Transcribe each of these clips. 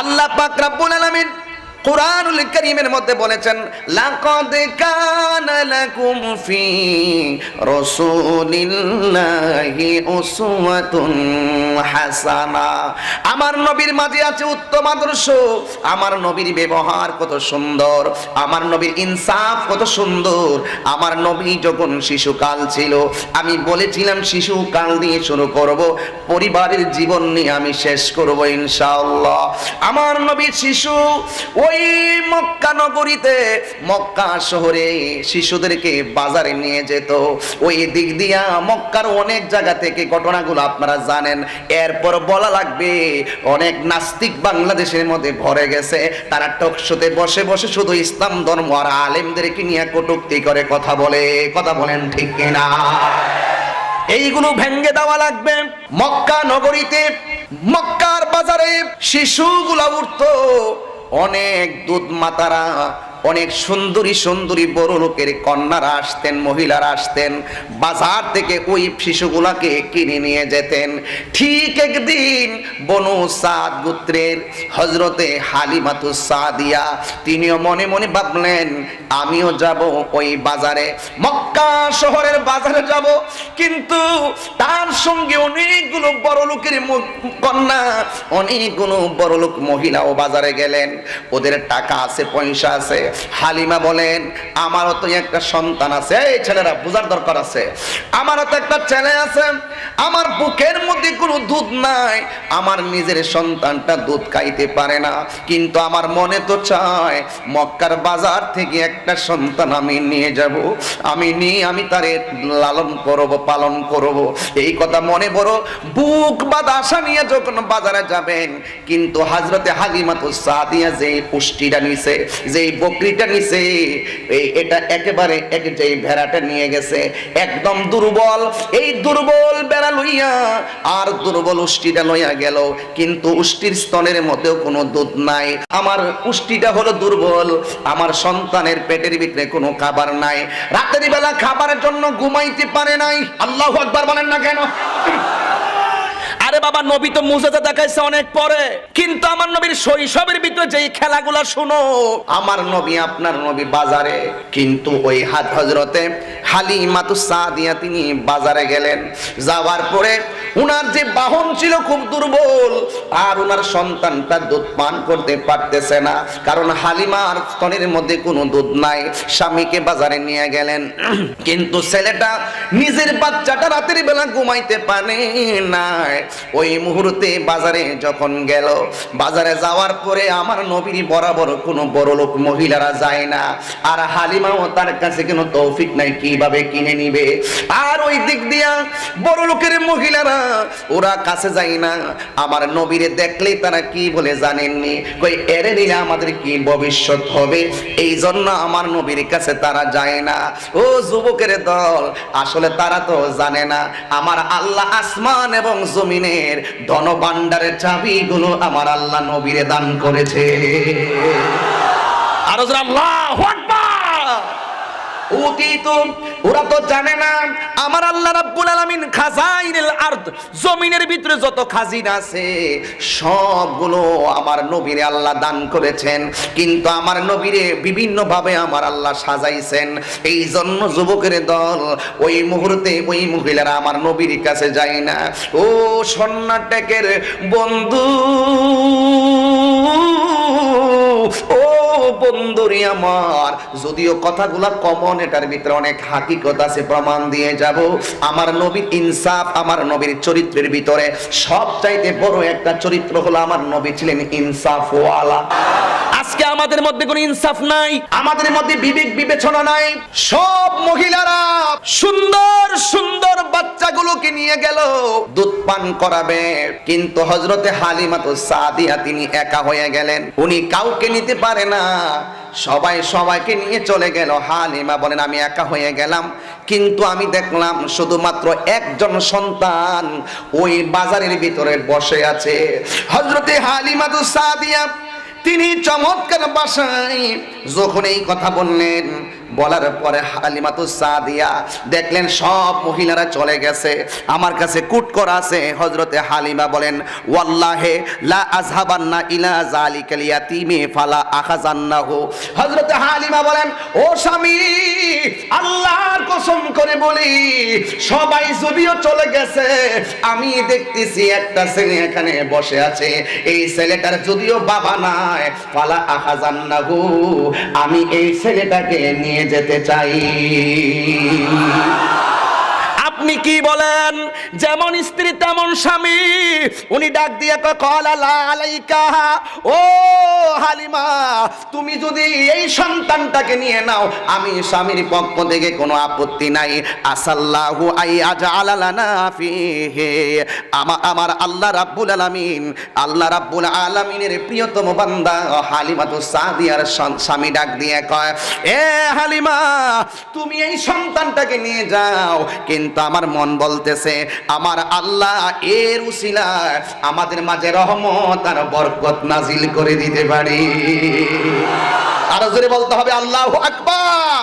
আল্লাহ পাক রব্বুল আলামিন কুরআনুল কারীমের মধ্যে বলেছেন, লাকাদ কানা লাকুম ফি রাসূলিল্লাহি উসওয়াতুন হাসানা। আমার নবীর মাঝে আছে উত্তম আদর্শ। আমার নবীর ব্যবহার কত সুন্দর, আমার নবীর ইনসাফ কত সুন্দর। আমার নবী যখন শিশুকাল ছিল, আমি বলেছিলাম শিশুকাল দিয়ে শুরু করব, পরিবারের জীবন নিয়ে আমি শেষ করব ইনশাআল্লাহ। আমার নবীর শিশু ওই মক্কা নগরীতে, মক্কা শহরে শিশুদেরকে বাজারে নিয়ে যেত। ওই দিক দিয়া মক্কার অনেক জায়গা থেকে ঘটনাগুলো আপনারা জানেন। এরপর বলা লাগবে, অনেক নাস্তিক বাংলাদেশের মধ্যে ভরে গেছে। তারা টকশোতে বসে বসে শুধু ইসলাম ধর্ম আর আলেমদেরকে নিয়ে কটূক্তি করে কথা বলে। কথা বলেন ঠিক কিনা? এইগুলো ভেঙ্গে দেওয়া লাগবে। মক্কা নগরীতে, মক্কার বাজারে শিশুগুলা উঠতো। অনেক দুধ মাতারা, অনেক সুন্দরী সুন্দরী বড় লোকের কন্যারা আসতেন, মহিলারা আসতেন, বাজার থেকে ওই শিশুগুলাকে কিনে নিয়ে যেতেন। ঠিক একদিন বনু সাদ গোত্রের হযরতে হালিমাতুস সাদিয়া তিনিও মনে মনে ভাবলেন, আমিও যাব ওই বাজারে, মক্কা শহরের বাজারে যাব। কিন্তু তার সঙ্গে অনেকগুলো বড় লোকের কন্যা, অনেকগুলো বড় লোক মহিলাও বাজারে গেলেন। ওদের টাকা আছে, পয়সা আছে। হালিমা বলেন, আমারও তো একটা সন্তান আছে। এই ছেলেরা বুঝার দরকার আছে, আমারও তো একটা ছেলে আছে, আমার বুকের মধ্যে কোনো দুধ নাই, আমার নিজের সন্তানটা দুধ খাইতে পারে না, কিন্তু আমার মনে তো চায় মক্কার বাজার থেকে একটা সন্তান আমি নিয়ে যাব, আমি তারে লালন করব, পালন করব। এই কথা মনে বড় বুক বাঁধা আশা নিয়ে যখন বাজারে যাবেন, কিন্তু হযরতে হালিমাতুস সাদিয়া যে পুষ্টিটা নিছে, যেই বকরিটা নিছে, এটা একেবারে যেই ভেড়াটা নিয়ে গেছে একদম দুর্বল। এই দুর্বল বেড়া লইয়া আর দুর্বল উষ্টিটা লইয়া গেল, কিন্তু উষ্টির স্তনের মধ্যেও কোনো দুধ নাই। আমার উষ্টিটা হলো দুর্বল, আমার সন্তানের পেটের ভিতরে কোনো খাবার নাই, রাতের বেলা খাবারের জন্য ঘুমাইতে পারে নাই। আল্লাহু আকবার বলেন না কেন? আরে বাবা, নবী তো মুজিজা দেখাইছে অনেক পরে, কিন্তু আমার নবীর শৈশবের ভিতরে যেই খেলাগুলা শুনো, আমার নবী আপনার নবী বাজারে, কিন্তু ওই হযরতে হালিমাতুস সাদিয়া তিনি বাজারে গেলেন। যাওয়ার পরে উনার যে বাহন ছিল খুব দুর্বল, আর উনার সন্তানটা দুধ পান করতে পারতেছে না, কারণ হালিমার স্তনের মধ্যে কোনো দুধ নাই। স্বামীকে বাজারে নিয়ে গেলেন, কিন্তু ছেলেটা নিজের বাচ্চাটা রাতের বেলা ঘুমাইতে পারে না। ওই মুহূর্তে বাজারে যখন গেল, বাজারে যাওয়ার পরে আমার নবীর বরাবর কোনো বড় লোক মহিলারা যায় না, আর হালিমাও তার কাছে কোনো তৌফিক নাই কিভাবে কিনে নিবে। আর ওই দিক দিয়া বড় লোকের মহিলারা ওরা কাছে যায় না। আমার নবীরে দেখলেই তারা কি বলে জানেননি, কই এরে নিলে আমাদের কি ভবিষ্যৎ হবে, এই জন্য আমার নবীর কাছে তারা যায় না। ও যুবকের দল, আসলে তারা তো জানে না আমার আল্লাহ আসমান এবং জমিনের ধন ভান্ডারের চাবিগুলো আমার আল্লাহ নবীরে দান করেছে। আর আল্লাহু আকবার। ওরা তো জানে না আমার আল্লাহ রাব্বুল আলামিন খাজাইনুল আরদ, জমিনের ভিতরে যত খাজিনা আছে সবগুলো আমার নবীরে আল্লাহ দান করেছেন, কিন্তু আমার নবীরে বিভিন্ন ভাবে আমার আল্লাহ সাজাইছেন। এই জন্য যুবকের দল, ওই মুহূর্তে ওই মহিলারা আমার নবীর কাছে যায় না। ও সন্ন্যাটেকের বন্ধু, ও বন্ধুরি আমার, যদিও কথাগুলা কমন, এটার ভিতরে অনেক হাকিকত আছে, প্রমাণ দিয়ে যাব। আমার নবীর ইনসাফ, আমার নবীর চরিত্রের ভিতরে সবচাইতে বড় একটা চরিত্র হলো আমার নবী ছিলেন ইনসাফওয়ালা। আজকে আমাদের মধ্যে কোনো ইনসাফ নাই, আমাদের মধ্যে বিবেক বিবেচনা নাই। সব মহিলারা সুন্দর সুন্দর বাচ্চাগুলোকে নিয়ে গেল দুধ পান করাবে, কিন্তু হযরতে হালিমাতুস সাদিয়া তিনি একা হয়ে গেলেন, উনি কাউকে নিতে পারে না, সবাইকে নিয়ে চলে গেল। হালিমা বলেন, আমি একা হয়ে গেলাম, কিন্তু আমি দেখলাম শুধুমাত্র একজন সন্তান ওই বাজারের ভিতরে বসে আছে। হযরতে হালিমাতুস সাদিয়া তিনি চমৎকার ভাষায় যখন এই কথা বললেন, বলার পরে হালিমাতুস সাদিয়া দেখলেন সব মহিলারা চলে গেছে, আমার কাছে কুট করা আছে। হযরতে হালিমা বলেন, ওয়াল্লাহি লা আযহাবান্না ইলা যালিকাল ইয়াতীমি ফালা আখাযান্নাহু। হযরতে হালিমা বলেন, ও স্বামী, আল্লাহর কসম করে বলি, সবাই যদিও চলে গেছে, আমি দেখতেছি একটা ছেলে এখানে বসে আছে, এই ছেলেটার যদিও বাবা নাই, ফালা আখাযান্নাহু, আমি এই ছেলেটাকে নিয়ে যেতে চাই। আপনি কি বলেন? যেমন স্ত্রী তেমন স্বামী। উনি ডাক দিয়ে কয়, ক্বালা লা আলাইকা, ও হালিমা, তুমি যদি এই সন্তানটাকে নিয়ে নাও, আমি স্বামীর পক্ষ থেকে কোনো আপত্তি নাই। আসাল্লাহু আই আজআলা লানা ফিহি, আমার আল্লাহ রাব্বুল আলামিন, আল্লাহ রাব্বুল আলামিনের প্রিয়তম বান্দা হালিমাতুস সাদিয়ার স্বামী ডাক দিয়ে কয়, এ হালিমা, তুমি এই সন্তানটাকে নিয়ে যাও, কিন্তু আমার মন বলতেছে আমার আল্লাহ এর উসিলায় আমাদের মাঝে রহমত আর বরকত নাজিল করে দিতে পারি। আরো জোরে বলতে হবে আল্লাহু আকবার।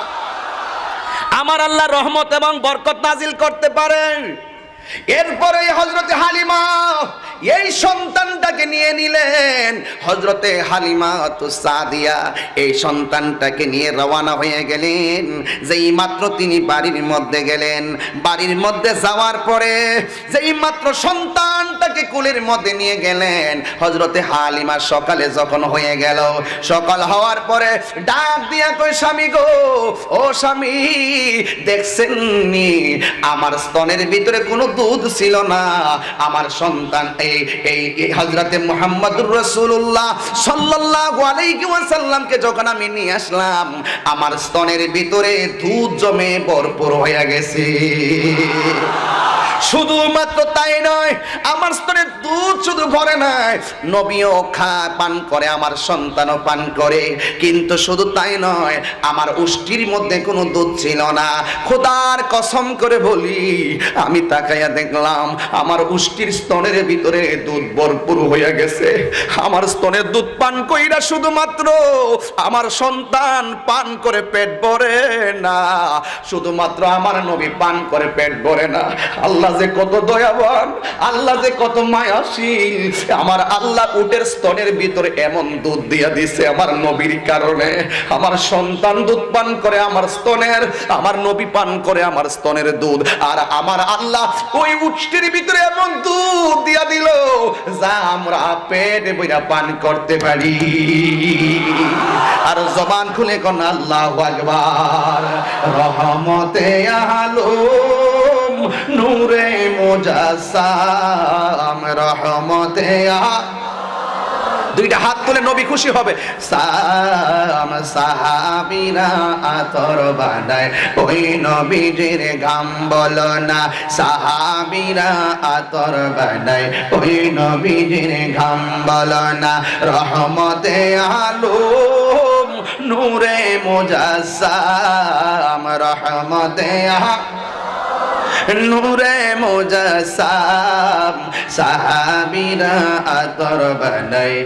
আমার আল্লাহ রহমত এবং বরকত নাজিল করতে পারেন। এরপরে হযরতে হালিমা এই সন্তানটাকে নিয়ে নিলেন। হযরতে হালিমাতুস সাদিয়া এই সন্তানটাকে নিয়ে রওনা হয়ে গেলেন। যেই মাত্র তিনি বাড়ির মধ্যে গেলেন, বাড়ির মধ্যে যাওয়ার পরে যেই মাত্র সন্তানটাকে কোলের মধ্যে নিয়ে গেলেন, হযরতে হালিমা সকালে যখন হয়ে গেল, সকাল হওয়ার পরে ডাক দিয়া কয়, স্বামী গো, ও স্বামী, দেখছেন নি আমার স্তনের ভিতরে কোনো দুধ ছিল না, আমার সন্তান এই হযরতে মুহাম্মদুর রাসূলুল্লাহ সাল্লাল্লাহু আলাইহি ওয়াসাল্লামকে যখন আমি নিয়ে আসলাম, আমার স্তনের ভিতরে দুধ জমে ভরপুর হয়ে গেছে। শুধুমাত্র তাই নয়, আমার স্তনে দুধ শুধু ভরে নাই, নবীও পান করে, আমার সন্তানও পান করে। কিন্তু শুধু তাই নয়, আমার উষ্টির মধ্যে কোনো দুধ ছিল না। খোদার কসম করে বলি, আমি তাকাইয়া দেখলাম আমার উষ্টির স্তনের ভিতরে দুধ ভরপুর হয়ে গেছে। আমার স্তনের দুধ পান কইরা শুধুমাত্র আমার সন্তান পান করে পেট ভরে না, শুধুমাত্র আমার নবী পান করে পেট ভরে না। আল্লাহ যে কত দয়াবান, আল্লাহ যে কত মায়াশীল। আমার আল্লাহ উটের স্তনের ভিতরে এমন দুধ দিয়া দিছে আমার নবীর কারণে। আমার সন্তান দুধ পান করে আমার স্তনের, আমার নবী পান করে আমার স্তনের দুধ, আর আমার আল্লাহ ওই উটের ভিতরে এমন দুধ দিয়া দিল যা আমরা পেট বইরা পান করতে পারি। আর জবান খুলে কোন আল্লাহু আকবার। রহমতে আলম নূরে মুজাসসাম, রহমতে দুইটা হাত তুলে নবী খুশি হবে। সাহাবীরা আতর বানায় ওই নবীজির গাম বলো না, সাহাবীরা আতর বানায় ওই নবীজির গাম বলো না। রহমতে আলম নূরে মুজাসসাম, রহমতে নূরে মুজাসসাম, সাহাবীরা আতর বানায়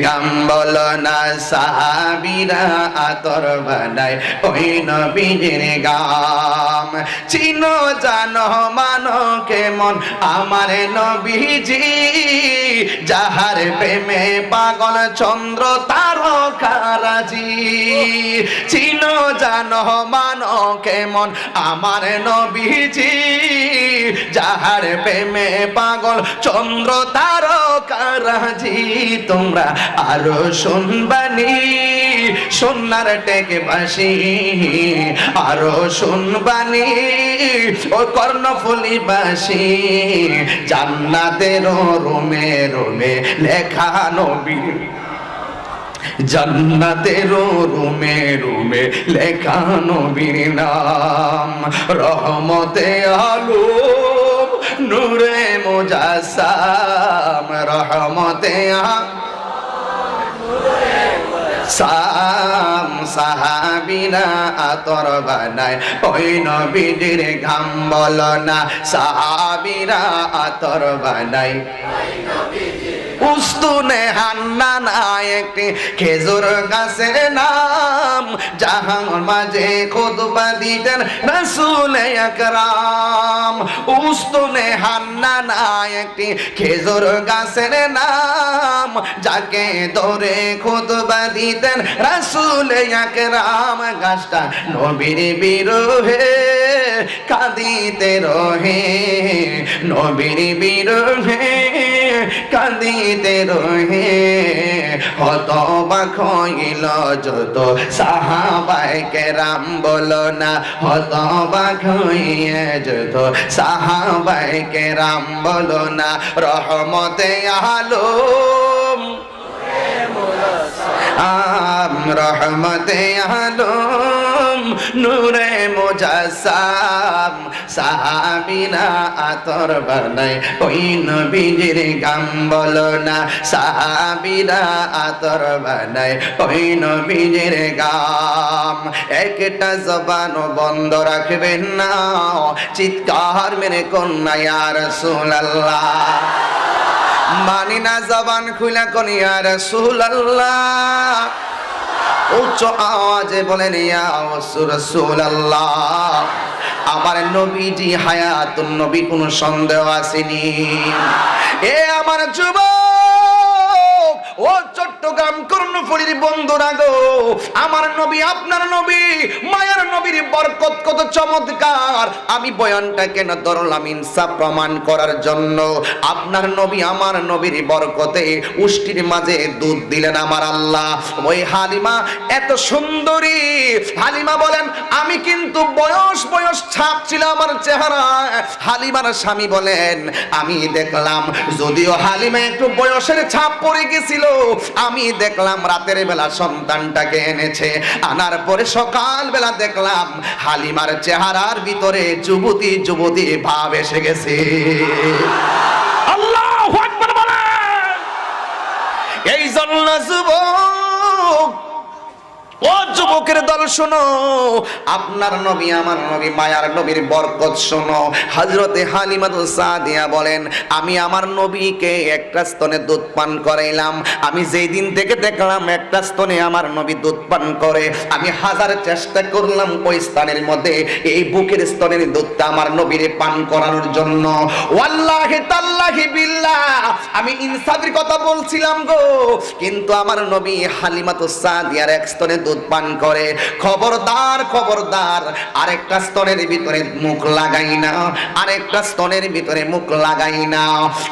গাম বলো না, সাহাবীরা আতর বানায় ওই নবীজির গাম। চিনো জানো মানো কেমন আমার নবীজি, যাহার প্রেমে পাগল চন্দ্র তারকারাজি। চিনো জানো মানো কেমন আমার নবীজি, যাহার প্রেমে পাগল চন্দ্র তারকারাজি। তোমরা আরো শুনবানি সোনার টেকে বাসি, আরো শুনবানি ও কর্ণফুলি বাসি। জান্নাতের রুমে রুমে লেখা নবী, জান্নাতের রুমে রুমে লেখা নবীর নাম। রহমতে আলম নূরে মুজাসসাম, রহমতে সাম, সাহাবীরা আতর বানায় ওই নবীজির ঘাম বলো না, সাহাবীরা আতর বানায় ওই নবীজির উস্তুনে হান্নানা একটি খেজুর গাছের নাম, যাহার মাঝে খুতবা দিতেন রাসূল আকরাম। উস্তুনে হান্নানা একটি খেজুর গাছের নাম, যাকে ধরে খুতবা দিতেন রাসূল আকরাম। গাছটা নবীর বিরহে কাঁদিতে রহে, নবীর বিরহে কাঁদিতে রহে। হতবাক হইল যত সাহাবায়ে কেরাম, বলো না হতবাক হইয়ে যত সাহাবায়ে কেরাম, বলো না রহমতে আলম রহমতে আলম নূরে মুজাসসাম। সাহাবীরা আতর বানায় ওই নবীজির গাম, বলো না সাহাবীরা আতর বানায় ওই নবীজির গাম। একটা জবানও বন্ধ রাখবেন না, চিৎকার মেরে কন্যা ইয়া রাসূলুল্লাহ। মানি না জবান খুলা কোন ইয়া রাসূলুল্লাহ। উচ্চ আওয়াজে বলেন ইয়া রাসূলুল্লাহ। আমার নবীজি হায়াতুন নবী, কোনো সন্দেহ আসেনি। এ আমার যুবক, ও চট্টগ্রাম কর্ণফুলীর বন্ধুরা গো, আমার নবী আপনার নবী মায়ার নবীর বরকত কত চমৎকার। আমি বয়ানটা কেন ধরলাম? ইনসাফ প্রমাণ করার জন্য। আপনার নবী আমার নবীর বরকতে উষ্টির মাঝে দুধ দিলেন আমার আল্লাহ। ওই হালিমা এত সুন্দরী, হালিমা বলেন আমি কিন্তু বয়স ছাপ ছিল আমার চেহারা। হালিমার স্বামী বলেন আমি দেখলাম, যদিও হালিমা একটু বয়সের ছাপ পড়ে গেছিল, আমি দেখলাম রাতের বেলা সন্তানটাকে এনেছে, আনার পরে সকাল বেলা দেখলাম হালিমার চেহারার ভিতরে যুবতী যুবতী ভাব এসে গেছে। আল্লাহু আকবার বলেন। এই জন্য যুবক, ও যুবকের দল শোনো, আপনার নবী আমার নবী মায়ার নবীর বরকত শোনো। হযরতে হালিমাতুস সাদিয়া বলেন আমি আমার নবীকে একটা স্তনে দুধ পান করাইলাম। আমি যেই দিন থেকে দেখলাম একটা স্তনে আমার নবী দুধ পান করে, আমি হাজার চেষ্টা করলাম ওই স্থানের মধ্যে এই বুকের স্তনের দুধটা আমার নবীরে পান করানোর জন্য। ওয়াল্লাহি তাল্লাহি বিল্লাহ, আমি ইনসাফের কথা বলছিলাম গো, কিন্তু আমার নবী হালিমাতুস সাদিয়ার এক স্তনে দুধ পান করে। খবরদার খবরদার, আরেকটা স্তনের ভিতরে মুখ লাগাই না, আরেকটা স্তনের ভিতরে মুখ লাগাই না।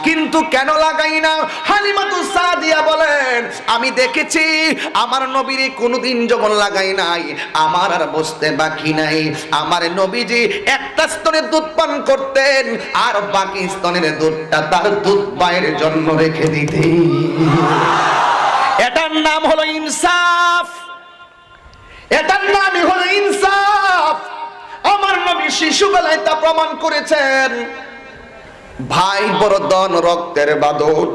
কিন্তু কেন লাগাই না? হালিমাতুস সাদিয়া বলেন আমি দেখেছি আমার নবীর কোনোদিন যখন লাগাই নাই, আমার আর বুঝতে বাকি নাই। আমার নবীজি একটা স্তনের দুধ পান করতেন, আর বাকি স্তনের দুধটা তার দুধ পায়ের জন্য রেখে দিতেন। এটার নাম হলো ইনসাফ, এটার নামই হলো ইনসাফ। আমার নবী শিশুবেলায় তা প্রমাণ করেছেন। ভাই বড় দন রক্তের বাঁধন,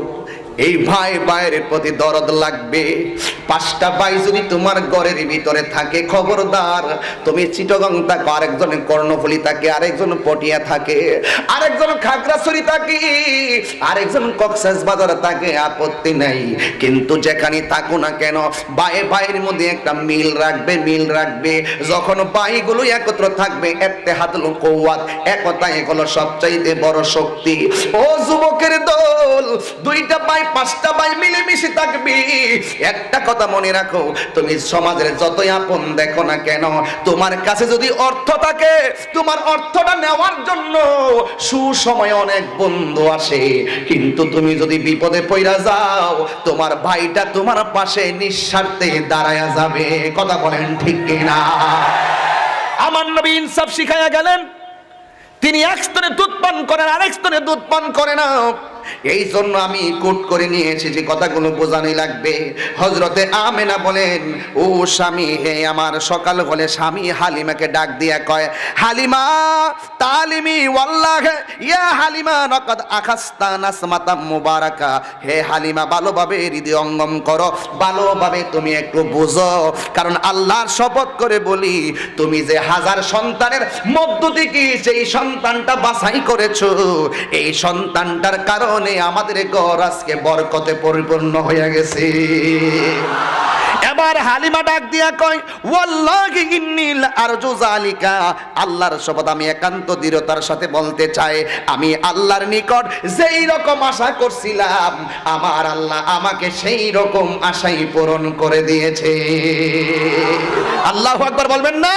এই ভাই ভাইয়ের প্রতি দরদ লাগবে। পাঁচটা ভাই যদি তোমার ঘরের ভিতরে থাকে, খবরদার তুমি চিটাগং থাকো, আরেকজন কর্ণফুলী থাকে, আরেকজন পটিয়া থাকে, আরেকজন খাগড়াছড়ি থাকে, আরেকজন কক্সবাজার থাকে, আপত্তি নাই। কিন্তু যেখানে থাকো না কেন ভাই ভাইয়ের মধ্যে একটা মিল রাখবে, মিল রাখবে। যখন ভাইগুলো একত্র থাকবে, ইত্তেহাদুল কুওয়াত, একতা হলো সবচাইতে বড় শক্তি। ও যুবকের দল, দুইটা ভাই পাঁচটা ভাই মিলেমিশে থাকবি। একটা কথা মনে রাখো, তুমি সমাজের যতই আপন দেখো না কেন, তোমার কাছে যদি অর্থ থাকে, তোমার অর্থটা নেওয়ার জন্য সুসময়ে অনেক বন্ধু আসে, কিন্তু তুমি যদি বিপদে পড়া যাও, তোমার ভাইটা তোমার পাশে নিঃস্বার্থে দাঁড়ায়া যাবে। কথা বলেন ঠিক কিনা? আমার নবী ইনসাফ শিখাইয়া গেলেন। তিনি এক স্তনে দুধ পান করেন, আরেক স্তনে দুধ পান করে না। এই জন্য আমি কোট করে নিয়ে এসেছি, কথাগুলো বোঝানি লাগবে। হযরতে আমেনা বলেন ও স্বামী, হে আমার সকাল হলে স্বামী হালিমাকে ডাক দিয়া কয়, হালিমা তালিমি ওয়াল্লাহি ইয়া হালিমা লাকাদ আখাস্তা নাসমাতাম মুবারাকা। হে হালিমা, ভালোভাবে হৃদয় অঙ্গম করো, ভালোভাবে তুমি একটু বুঝো। কারণ আল্লাহর শপথ করে বলি, তুমি যে হাজার সন্তানের মধ্য থেকে সেই সন্তানটা বাছাই করেছো, এই সন্তানটার কারণ কারণে আমাদের ঘর আজকে বরকতে পরিপূর্ণ হয়ে গেছে। এবার হালিমা ডাক দিয়া কয়, ওয়াল্লাহি ইন্নিল আরজু যালিকা, আল্লাহর শপথ আমি একান্ত দৃঢ়তার সাথে বলতে চাই, আমি আল্লাহর নিকট যেই রকম আশা করছিলাম আমার আল্লাহ আমাকে সেই রকম আশাই পূরণ করে দিয়েছে। আল্লাহু আকবার বলবেন না?